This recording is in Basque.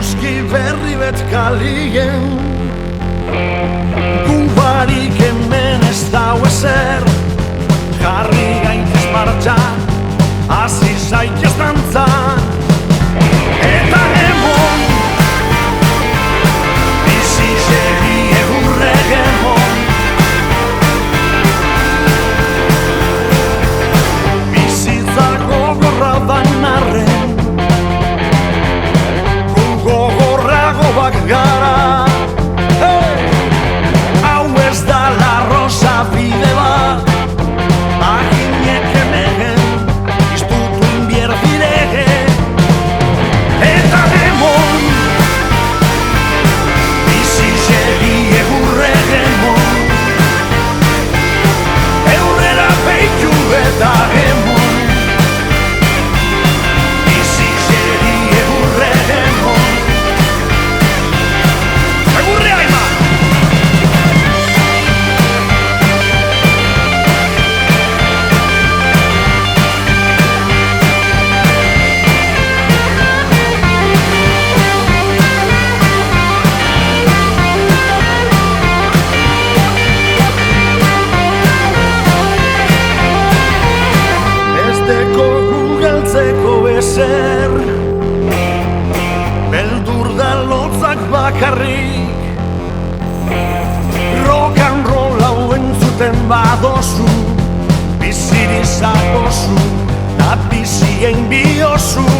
eguzki berri bet kalien. Gu barik hemen ez dau ezer, jarri gaitez martxan, hasi zaitez dantzan. Eta emon, bizi segi egurrek emon. Bizitza gogorra dan arren, gu gogorragoak gara. Hau ez da la rosa bide bat, aginek emegen, iztutu inbierdirege. Eta demon, bizi segi egurrek emon. Eurrera peitu eta emon, bizi segi egurrek emon. Egurre haima! Besteko gugeltzeko ezer, beldur da lotzak bakarrik. Rock and roll hau entzuten badozu, biziri zakozu, da bizien biozu.